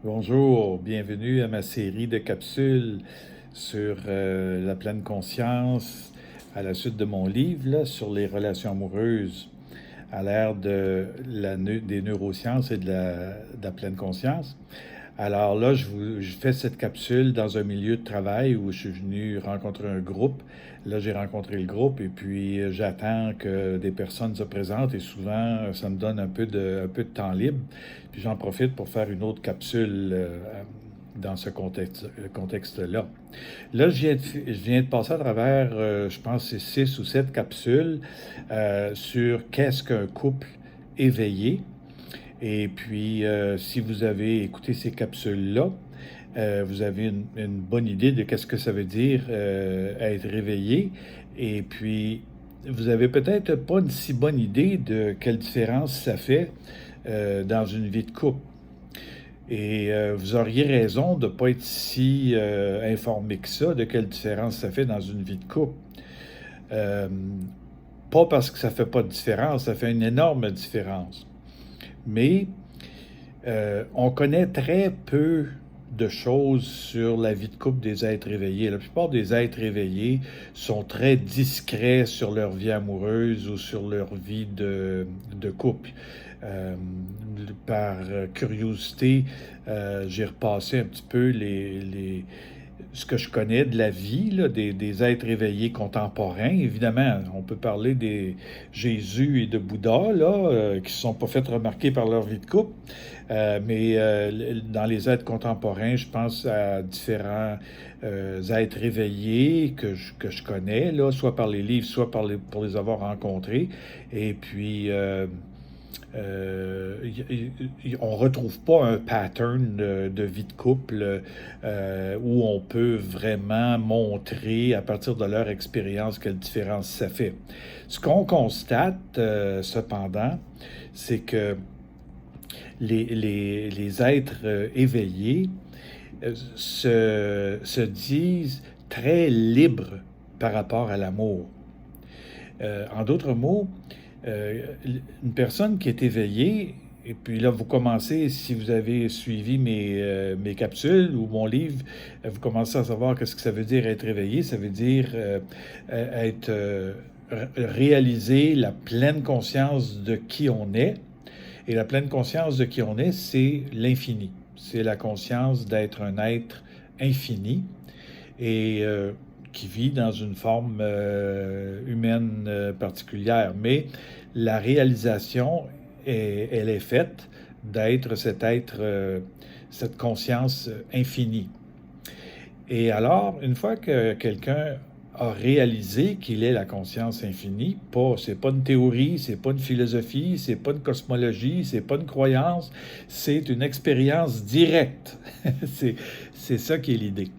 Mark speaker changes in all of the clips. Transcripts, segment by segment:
Speaker 1: Bonjour, bienvenue à ma série de capsules sur la pleine conscience à la suite de mon livre là, sur les relations amoureuses à l'ère des neurosciences et de la pleine conscience. Alors là, je fais cette capsule dans un milieu de travail où je suis venu rencontrer un groupe. Là, j'ai rencontré le groupe et puis j'attends que des personnes se présentent et souvent, ça me donne un peu de temps libre. Puis j'en profite pour faire une autre capsule dans ce contexte-là. Là, je viens de passer à travers, je pense, c'est 6 ou 7 capsules sur qu'est-ce qu'un couple éveillé. Et puis, si vous avez écouté ces capsules-là, vous avez une bonne idée de qu'est-ce que ça veut dire être réveillé. Et puis, vous avez peut-être pas une si bonne idée de quelle différence ça fait dans une vie de couple. Et vous auriez raison de ne pas être si informé que ça de quelle différence ça fait dans une vie de couple. Euh, Pas parce que ça fait pas de différence, ça fait une énorme différence. Mais on connaît très peu de choses sur la vie de couple des êtres éveillés. La plupart des êtres éveillés sont très discrets sur leur vie amoureuse ou sur leur vie de couple. Euh, Par curiosité, j'ai repassé un petit peu ce que je connais de la vie là, des êtres éveillés contemporains. Évidemment, on peut parler des Jésus et de Bouddha, là, qui ne se sont pas fait remarquer par leur vie de couple. Mais dans les êtres contemporains, je pense à différents êtres éveillés que je connais, là, soit par les livres, soit pour les avoir rencontrés. Et puis, on ne retrouve pas un pattern de vie de couple où on peut vraiment montrer à partir de leur expérience quelle différence ça fait. Ce qu'on constate cependant, c'est que les êtres éveillés se disent très libres par rapport à l'amour. En d'autres mots, une personne qui est éveillée, et puis là, vous commencez, si vous avez suivi mes capsules ou mon livre, vous commencez à savoir qu'est-ce que ça veut dire être éveillé. Ça veut dire être réaliser la pleine conscience de qui on est. Et la pleine conscience de qui on est, c'est l'infini. C'est la conscience d'être un être infini et qui vit dans une forme humaine particulière. Mais la réalisation, elle est faite d'être cet être, cette conscience infinie. Et alors, une fois que quelqu'un a réalisé qu'il est la conscience infinie, c'est pas une théorie, c'est pas une philosophie, c'est pas une cosmologie, c'est pas une croyance, c'est une expérience directe. c'est, c'est ça qui est l'idée.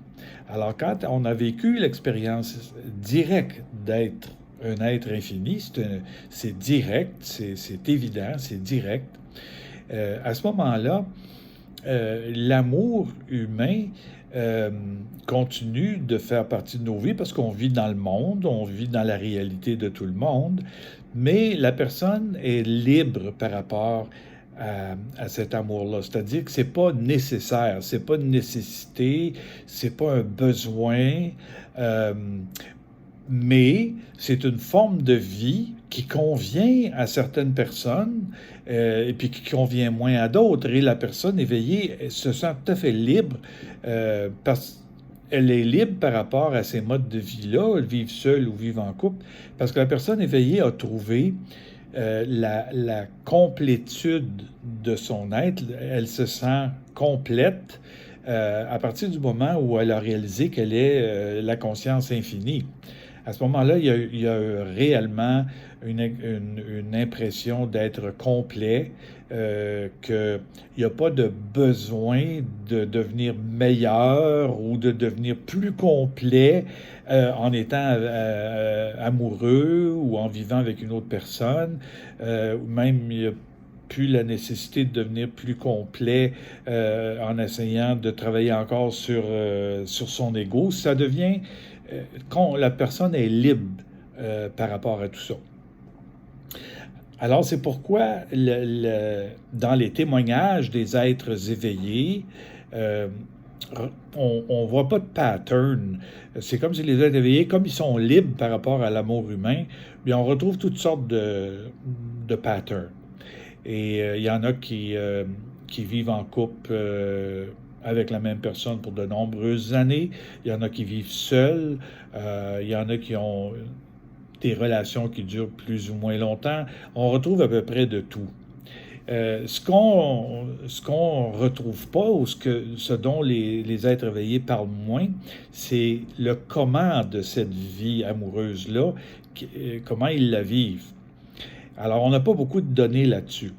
Speaker 1: Alors, quand on a vécu l'expérience directe d'être un être infini, c'est direct, c'est évident, c'est direct. À ce moment-là, l'amour humain euh, continue de faire partie de nos vies parce qu'on vit dans le monde, on vit dans la réalité de tout le monde, mais la personne est libre par rapport à cet amour-là. C'est-à-dire que c'est pas nécessaire, c'est pas une nécessité, c'est pas un besoin, euh, mais c'est une forme de vie qui convient à certaines personnes et puis qui convient moins à d'autres. Et la personne éveillée se sent tout à fait libre parce elle est libre par rapport à ces modes de vie-là, vivre seule ou vivre en couple, parce que la personne éveillée a trouvé la complétude de son être. Elle se sent complète à partir du moment où elle a réalisé qu'elle est la conscience infinie. À ce moment-là, il y a réellement une impression d'être complet, qu'il n'y a pas de besoin de devenir meilleur ou de devenir plus complet en étant amoureux ou en vivant avec une autre personne. Même, il n'y a plus la nécessité de devenir plus complet en essayant de travailler encore sur son ego. Ça devient quand la personne est libre par rapport à tout ça. Alors, c'est pourquoi dans les témoignages des êtres éveillés, euh, on ne voit pas de pattern. C'est comme si les êtres éveillés, comme ils sont libres par rapport à l'amour humain, bien, on retrouve toutes sortes de patterns. Et il y en a qui vivent en couple avec la même personne pour de nombreuses années. Il y en a qui vivent seuls. Il y en a qui ont des relations qui durent plus ou moins longtemps. On retrouve à peu près de tout. Ce qu'on retrouve pas, ou ce dont les êtres éveillés parlent moins, c'est le comment de cette vie amoureuse-là, comment ils la vivent. Alors, on n'a pas beaucoup de données là-dessus.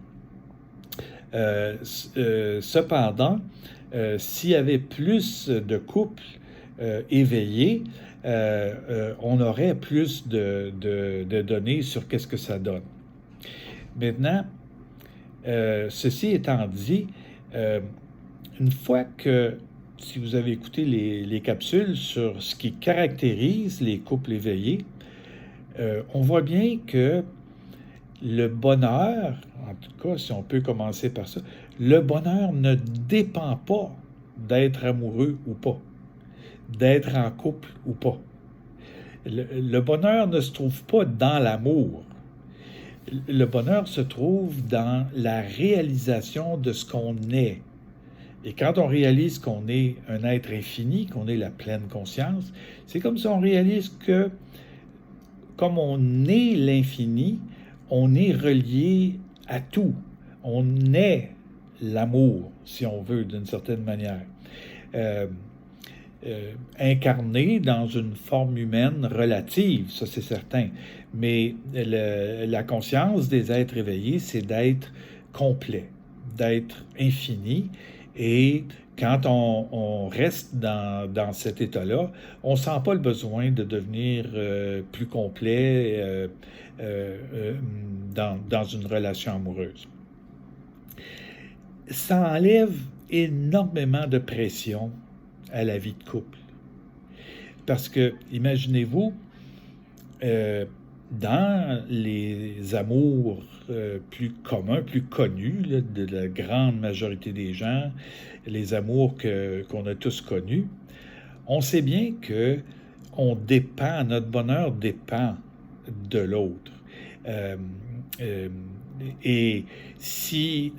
Speaker 1: Cependant, s'il y avait plus de couples éveillés, on aurait plus de données sur qu'est-ce que ça donne. Maintenant, ceci étant dit, une fois que, si vous avez écouté les capsules sur ce qui caractérise les couples éveillés, on voit bien que le bonheur, en tout cas, si on peut commencer par ça, le bonheur ne dépend pas d'être amoureux ou pas, d'être en couple ou pas. Le bonheur ne se trouve pas dans l'amour. Le bonheur se trouve dans la réalisation de ce qu'on est. Et quand on réalise qu'on est un être infini, qu'on est la pleine conscience, c'est comme si on réalise que, comme on est l'infini, on est relié à tout. On est l'amour, si on veut, d'une certaine manière. Incarné dans une forme humaine relative, ça c'est certain. Mais la conscience des êtres éveillés, c'est d'être complet, d'être infini. Et quand on reste dans cet état-là, on ne sent pas le besoin de devenir plus complet dans une relation amoureuse. Ça enlève énormément de pression à la vie de couple. Parce que, imaginez-vous, dans les amours plus communs, plus connus là, de la grande majorité des gens, les amours qu'on a tous connus, on sait bien que notre bonheur dépend de l'autre. Et si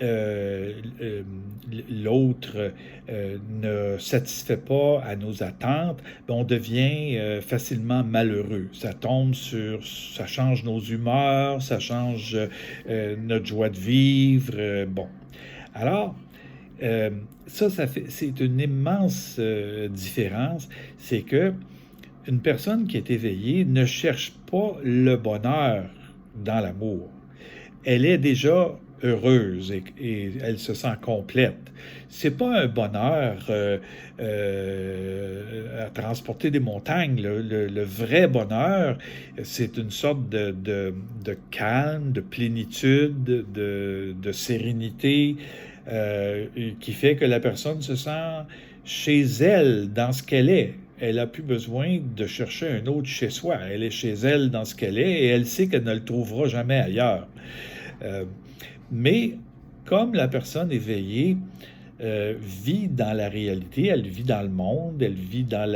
Speaker 1: l'autre ne satisfait pas à nos attentes, on devient facilement malheureux. Ça change nos humeurs, ça change notre joie de vivre. Bon. Alors, c'est une immense différence. C'est que une personne qui est éveillée ne cherche pas le bonheur dans l'amour. Elle est déjà heureuse et elle se sent complète. C'est pas un bonheur à transporter des montagnes. Le vrai bonheur, c'est une sorte de calme, de plénitude, de sérénité qui fait que la personne se sent chez elle, dans ce qu'elle est. Elle n'a plus besoin de chercher un autre chez soi. Elle est chez elle dans ce qu'elle est et elle sait qu'elle ne le trouvera jamais ailleurs. Mais comme la personne éveillée vit dans la réalité, elle vit dans le monde, elle vit dans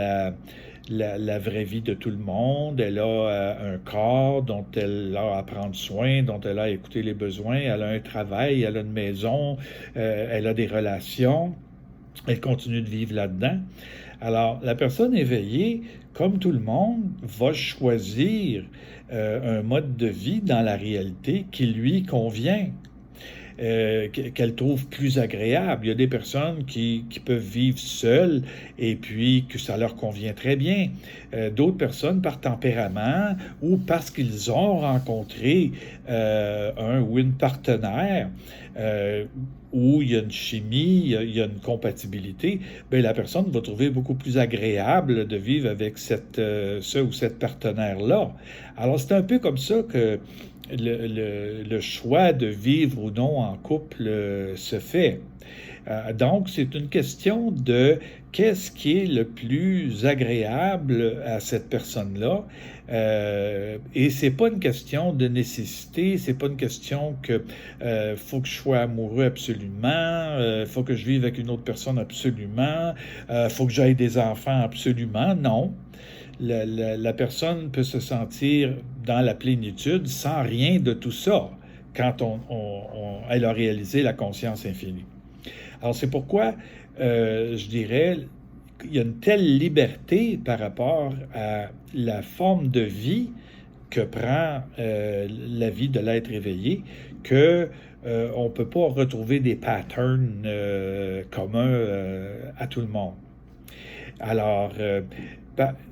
Speaker 1: la vraie vie de tout le monde, elle a un corps dont elle a à prendre soin, dont elle a à écouter les besoins, elle a un travail, elle a une maison, elle a des relations, elle continue de vivre là-dedans. Alors, la personne éveillée, comme tout le monde, va choisir un mode de vie dans la réalité qui lui convient, qu'elle trouve plus agréable. Il y a des personnes qui peuvent vivre seules et puis que ça leur convient très bien. D'autres personnes, par tempérament ou parce qu'ils ont rencontré un ou une partenaire, où il y a une chimie, il y a une compatibilité, bien, la personne va trouver beaucoup plus agréable de vivre avec ce ou cette partenaire-là. Alors, c'est un peu comme ça que le choix de vivre ou non en couple se fait. Donc, c'est une question de qu'est-ce qui est le plus agréable à cette personne-là. Et c'est pas une question de nécessité, c'est pas une question que faut que je sois amoureux absolument, faut que je vive avec une autre personne absolument, faut que j'aille des enfants absolument. Non. La personne peut se sentir dans la plénitude sans rien de tout ça quand elle a réalisé la conscience infinie. Alors c'est pourquoi je dirais il y a une telle liberté par rapport à la forme de vie que prend la vie de l'être éveillé que on ne peut pas retrouver des patterns communs à tout le monde. Alors,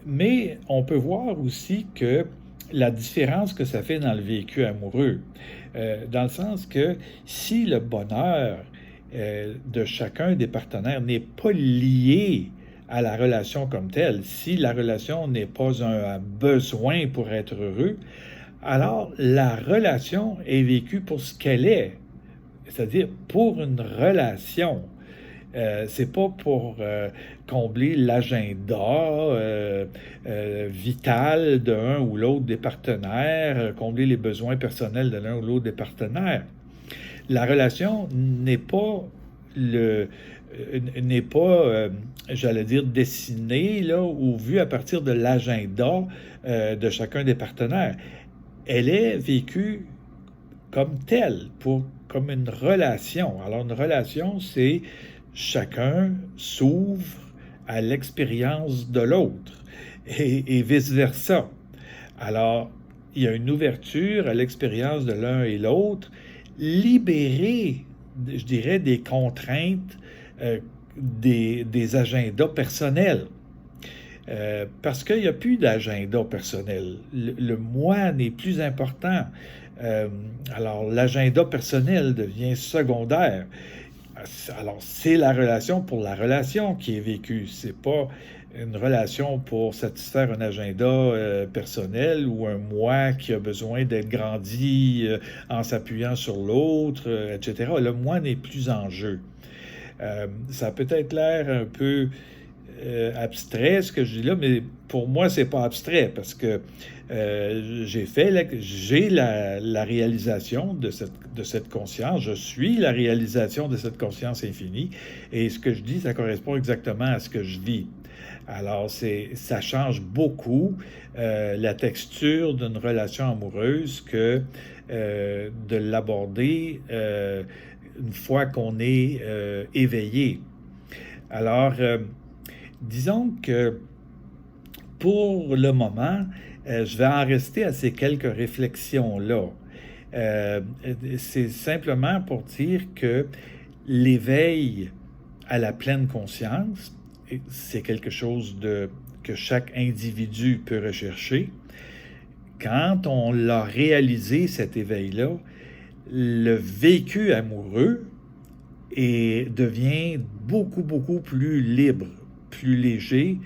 Speaker 1: mais on peut voir aussi que la différence que ça fait dans le vécu amoureux, dans le sens que si le bonheur de chacun des partenaires n'est pas lié à la relation comme telle, si la relation n'est pas un besoin pour être heureux, alors la relation est vécue pour ce qu'elle est, c'est-à-dire pour une relation. C'est pas pour combler l'agenda vital de l'un ou l'autre des partenaires, combler les besoins personnels de l'un ou l'autre des partenaires. La relation n'est pas j'allais dire, dessinée là, ou vue à partir de l'agenda de chacun des partenaires. Elle est vécue comme telle, comme une relation. Alors, une relation, c'est chacun s'ouvre à l'expérience de l'autre et vice-versa. Alors, il y a une ouverture à l'expérience de l'un et l'autre, libérée, je dirais, des contraintes des agendas personnels. Parce qu'il n'y a plus d'agenda personnel. Le moi n'est plus important. Alors, l'agenda personnel devient secondaire. Alors, c'est la relation pour la relation qui est vécue. C'est pas une relation pour satisfaire un agenda personnel ou un moi qui a besoin d'être grandi en s'appuyant sur l'autre, etc. Le moi n'est plus en jeu. Ça a peut-être l'air un peu abstrait ce que je dis là, mais pour moi c'est pas abstrait parce que j'ai la réalisation de cette conscience, je suis la réalisation de cette conscience infinie et ce que je dis ça correspond exactement à ce que je vis. Alors ça change beaucoup la texture d'une relation amoureuse que de l'aborder une fois qu'on est éveillé. Alors disons que pour le moment, je vais en rester à ces quelques réflexions-là. C'est simplement pour dire que l'éveil à la pleine conscience, c'est quelque chose que chaque individu peut rechercher. Quand on l'a réalisé, cet éveil-là, le vécu amoureux devient beaucoup, beaucoup plus libre, plus léger.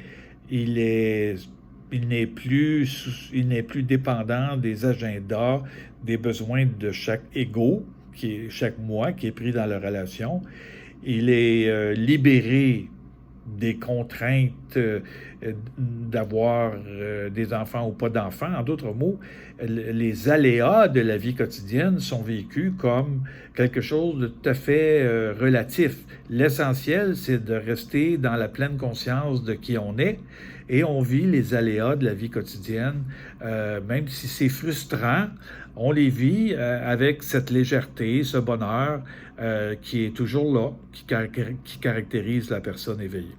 Speaker 1: Il n'est plus dépendant des agendas, des besoins de chaque ego, chaque moi qui est pris dans la relation. Il est libéré des contraintes d'avoir des enfants ou pas d'enfants. En d'autres mots, les aléas de la vie quotidienne sont vécus comme quelque chose de tout à fait relatif. L'essentiel, c'est de rester dans la pleine conscience de qui on est et on vit les aléas de la vie quotidienne, même si c'est frustrant, on les vit avec cette légèreté, ce bonheur qui est toujours là, qui caractérise la personne éveillée.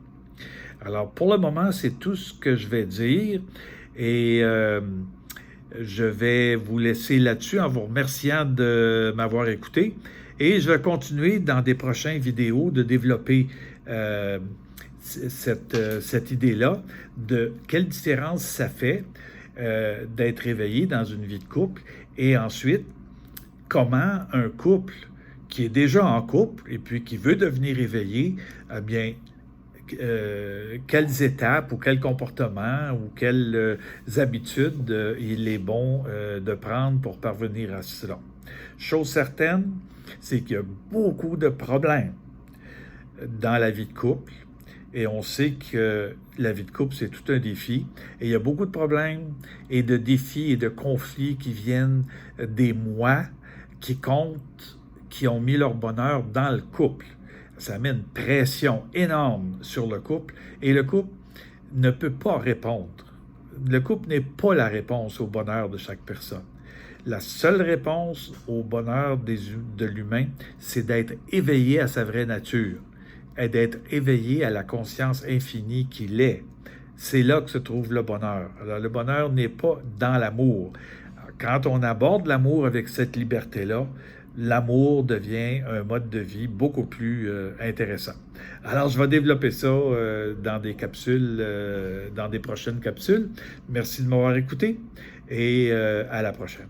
Speaker 1: Alors, pour le moment, c'est tout ce que je vais dire et je vais vous laisser là-dessus en vous remerciant de m'avoir écouté et je vais continuer dans des prochaines vidéos de développer cette idée-là de quelle différence ça fait d'être éveillé dans une vie de couple et ensuite comment un couple qui est déjà en couple et puis qui veut devenir éveillé, eh bien, quelles étapes ou quels comportements ou quelles habitudes il est bon de prendre pour parvenir à cela. Chose certaine, c'est qu'il y a beaucoup de problèmes dans la vie de couple. Et on sait que la vie de couple, c'est tout un défi. Et il y a beaucoup de problèmes et de défis et de conflits qui viennent des moi qui comptent, qui ont mis leur bonheur dans le couple. Ça met une pression énorme sur le couple et le couple ne peut pas répondre. Le couple n'est pas la réponse au bonheur de chaque personne. La seule réponse au bonheur de l'humain, c'est d'être éveillé à sa vraie nature et d'être éveillé à la conscience infinie qu'il est. C'est là que se trouve le bonheur. Alors, le bonheur n'est pas dans l'amour. Quand on aborde l'amour avec cette liberté-là, l'amour devient un mode de vie beaucoup plus intéressant. Alors, je vais développer ça dans des capsules, dans des prochaines capsules. Merci de m'avoir écouté et à la prochaine.